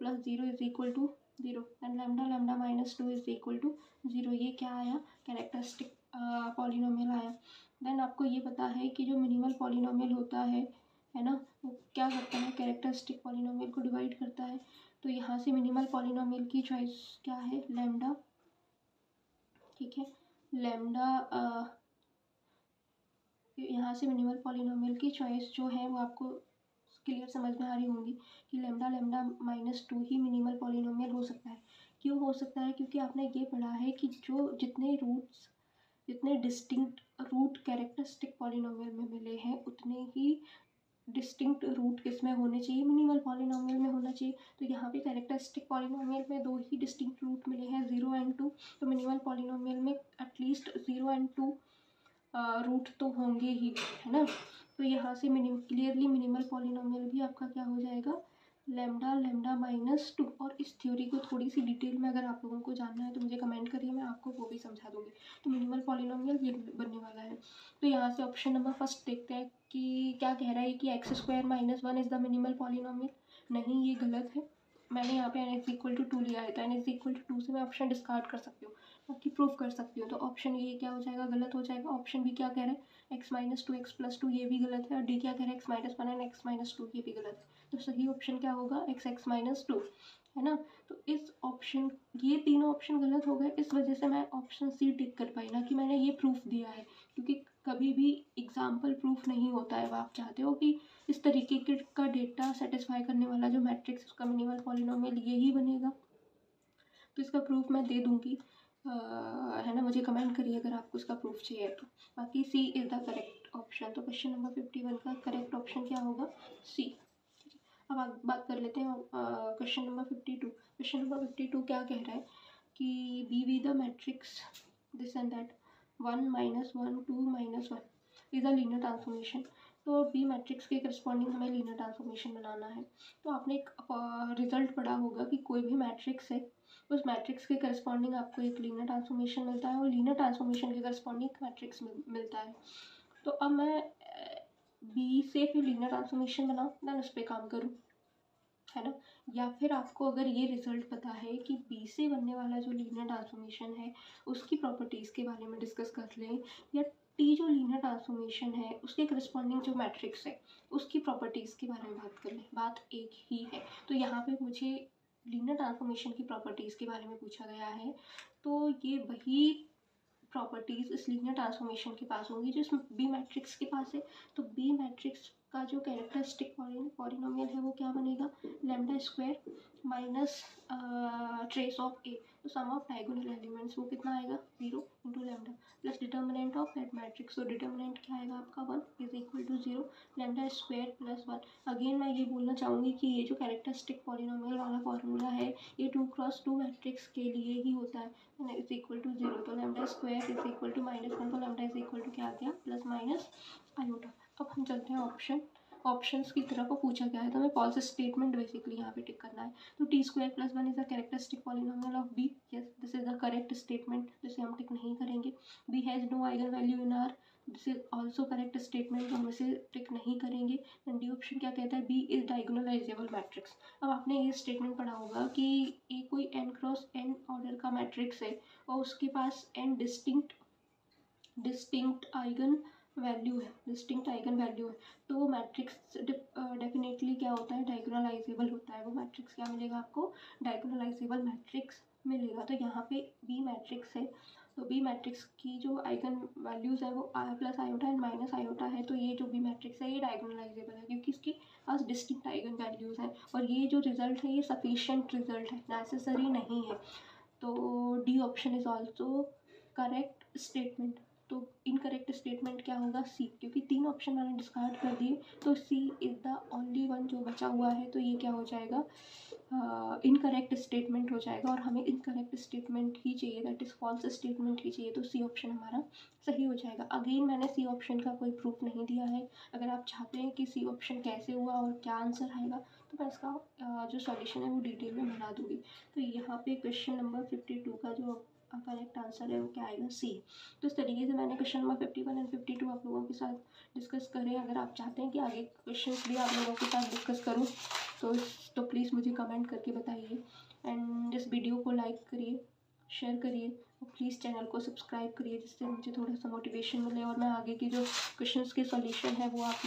Plus 0 is equal to 0 and lambda lambda minus 2 is equal to 0। ये क्या आया, characteristic polynomial आया। Then आपको ये पता है कि जो मिनिमल पॉलिनोमियल होता है ना, वो क्या करता है, कैरेक्टरिस्टिक पॉलिनोमियल को डिवाइड करता है। तो यहाँ से मिनिमल पॉलिनोमियल की चॉइस क्या है, लैम्डा, ठीक है, लैम्डा। यहाँ से मिनिमल पॉलिनोमियल की चॉइस जो है वो आपको क्लियर समझ में आ रही होंगी कि लैम्डा लैम्डा माइनस 2 ही मिनिमल पॉलिनोमियल हो सकता है। क्यों हो सकता है, क्योंकि आपने ये पढ़ा है कि जो जितने डिस्टिंक्ट रूट कैरेक्टरिस्टिक पॉलिनोमियल में मिले हैं उतने ही डिस्टिंक्ट रूट किसमें होने चाहिए, मिनिमल पॉलिनोमियल में होना चाहिए। तो यहाँ पे कैरेक्टरिस्टिक पॉलिनोमियल में 2 ही डिस्टिंक्ट रूट मिले हैं, 0 एंड 2। तो मिनिमल पॉलिनोमियल में एटलीस्ट 0 एंड 2 रूट तो होंगे ही, है ना। तो यहाँ से क्लियरली मिनिमल पॉलिनोमियल भी आपका क्या हो जाएगा, लैम्डा लैम्डा माइनस 2। और इस थ्योरी को थोड़ी सी डिटेल में अगर आप लोगों को जानना है तो मुझे कमेंट करिए, मैं आपको वो भी समझा दूँगी। तो मिनिमल पॉलिनोमियल ये बनने वाला है। तो यहाँ से ऑप्शन नंबर फर्स्ट देखते हैं कि क्या कह रहा है कि x square minus 1 is the minimal polynomial. नहीं, ये गलत है। मैंने यहाँ पे n इज इक्वल टू 2 लिया है, तो n इज इक्वल टू 2 से मैं ऑप्शन डिस्कार्ड कर सकती हूँ, बाकी प्रूव कर सकती हूँ। तो ऑप्शन ये क्या हो जाएगा, गलत हो जाएगा। ऑप्शन बी क्या कह रहा है, x माइनस 2 x प्लस 2, ये भी गलत है। और डी क्या कह रहा है, x minus 1 and x minus 2, ये भी गलत है। तो सही ऑप्शन क्या होगा, x माइनस 2, है ना। तो इस ऑप्शन, ये तीनों ऑप्शन गलत हो गए, इस वजह से मैं ऑप्शन सी टिक कर पाई ना कि मैंने ये प्रूफ दिया है। क्योंकि कभी भी एग्जाम्पल प्रूफ नहीं होता है। आप चाहते हो कि इस तरीके के का डेटा सेटिस्फाई करने वाला जो मैट्रिक्स, उसका मिनिमल पॉलिनोमियल यही बनेगा। तो इसका प्रूफ मैं दे दूँगी, है ना। मुझे कमेंट करिए अगर आपको इसका प्रूफ चाहिए तो। बाकी सी इज़ द करेक्ट ऑप्शन। तो क्वेश्चन नंबर 51 का करेक्ट ऑप्शन क्या होगा, सी। अब आप बात कर लेते हैं क्वेश्चन नंबर 52। क्वेश्चन नंबर 52 क्या कह रहा है कि be the matrix this and that 1 minus 1 2 minus 1 is a linear transformation. तो बी मैट्रिक्स के करस्पॉन्डिंग हमें लीनियर ट्रांसफॉर्मेशन बनाना है। तो आपने एक रिजल्ट पढ़ा होगा कि कोई भी मैट्रिक्स है, उस मैट्रिक्स के करस्पॉन्डिंग आपको एक लीनियर ट्रांसफॉर्मेशन मिलता है और लीनियर ट्रांसफॉर्मेशन के करस्पॉन्डिंग मैट्रिक्स मिलता है। तो अब मैं बी से फिर लीनियर ट्रांसफॉर्मेशन बनाऊँ, देन उस पर काम करूँ, है ना। या फिर आपको अगर ये रिजल्ट पता है कि बी से बनने वाला जो लीनियर ट्रांसफॉर्मेशन है उसकी प्रॉपर्टीज़ के बारे में डिस्कस कर लें, या टी जो लीनियर ट्रांसफॉर्मेशन है उसके करस्पॉन्डिंग जो मैट्रिक्स है उसकी प्रॉपर्टीज़ के बारे में बात कर लें, बात एक ही है। तो यहाँ पे मुझे लीनियर ट्रांसफॉर्मेशन की प्रॉपर्टीज़ के बारे में पूछा गया है, तो ये वही प्रॉपर्टीज़ इस लीनियर ट्रांसफॉर्मेशन के पास होंगी जो इस बी मैट्रिक्स के पास है। तो बी मैट्रिक्स का जो कैरेक्टरिस्टिक पॉलिनोमियल है वो क्या बनेगा, lambda square minus trace of a. तो सम ऑफ डायगोनल एलिमेंट्स वो कितना आएगा, 0 into lambda plus determinant of that matrix. तो डिटर्मिनेंट क्या आएगा आपका, 1 is equal to 0 lambda square plus 1। Again मैं ये बोलना चाहूँगी कि ये जो कैरेक्टरिस्टिक पॉलिनोमियल वाला फॉर्मूला है ये 2x2 मैट्रिक्स के लिए ही होता है, इज इक्वल टू 0। तो lambda square is equal to -1, तो लैम्डा इज इक्वल टू क्या आ गया, प्लस माइनस आयोटा। अब हम चलते हैं ऑप्शंस की तरफ। पूछा गया है तो हमें फॉल्स स्टेटमेंट बेसिकली यहाँ पे टिक करना है। तो T square plus 1 is the characteristic polynomial of B, yes this is the correct statement, जिसे हम टिक नहीं करेंगे। B has no eigen value in R, this is also correct statement, तो हम इसे टिक नहीं करेंगे। एंड डी ऑप्शन क्या कहता है, बी इज डायगोनलाइजेबल मैट्रिक्स। अब आपने ये स्टेटमेंट पढ़ा होगा कि ए कोई n क्रॉस n ऑर्डर का मैट्रिक्स है और उसके पास n डिस्टिंक्ट आइगन वैल्यू है, तो वो मैट्रिक्स डेफिनेटली क्या होता है, डायगोनलाइजेबल होता है। वो मैट्रिक्स क्या मिलेगा आपको, डायगोनलाइजेबल मैट्रिक्स मिलेगा। तो यहाँ पे बी मैट्रिक्स है, तो बी मैट्रिक्स की जो आइगन वैल्यूज़ है वो plus iota and minus iota है। तो ये जो बी मैट्रिक्स है ये डायगोनलाइजेबल है क्योंकि इसके पास डिस्टिंक्ट आइगन वैल्यूज़ हैं। और ये जो रिजल्ट है ये सफिशिएंट रिजल्ट है, नेसेसरी नहीं है। तो D option is also correct statement. तो इनकरेक्ट स्टेटमेंट क्या होगा, सी, क्योंकि 3 ऑप्शन मैंने डिस्कार्ड कर दिए तो सी इज़ द ओनली वन जो बचा हुआ है। तो ये क्या हो जाएगा, इनकरेक्ट स्टेटमेंट हो जाएगा और हमें इनकरेक्ट स्टेटमेंट ही चाहिए, दैट इज़ फॉल्स स्टेटमेंट ही चाहिए। तो सी ऑप्शन हमारा सही हो जाएगा। अगेन मैंने सी ऑप्शन का कोई प्रूफ नहीं दिया है। अगर आप चाहते हैं कि सी ऑप्शन कैसे हुआ और क्या आंसर आएगा तो मैं इसका जो सॉल्यूशन है वो डिटेल में बना दूँगी। तो यहाँ पे क्वेश्चन नंबर 52 का जो करेक्ट आंसर है वो क्या आएगा, सी। तो इस तरीके से मैंने क्वेश्चन नंबर 51 एंड 52 आप लोगों के साथ डिस्कस करें। अगर आप चाहते हैं कि आगे क्वेश्चंस भी आप लोगों के साथ डिस्कस करूं तो प्लीज़ मुझे कमेंट करके बताइए। एंड इस वीडियो को लाइक करिए, शेयर करिए और प्लीज़ चैनल को सब्सक्राइब करिए, जिससे मुझे थोड़ा सा मोटिवेशन मिले और मैं आगे की जो क्वेश्चंस के सॉल्यूशन है वो आप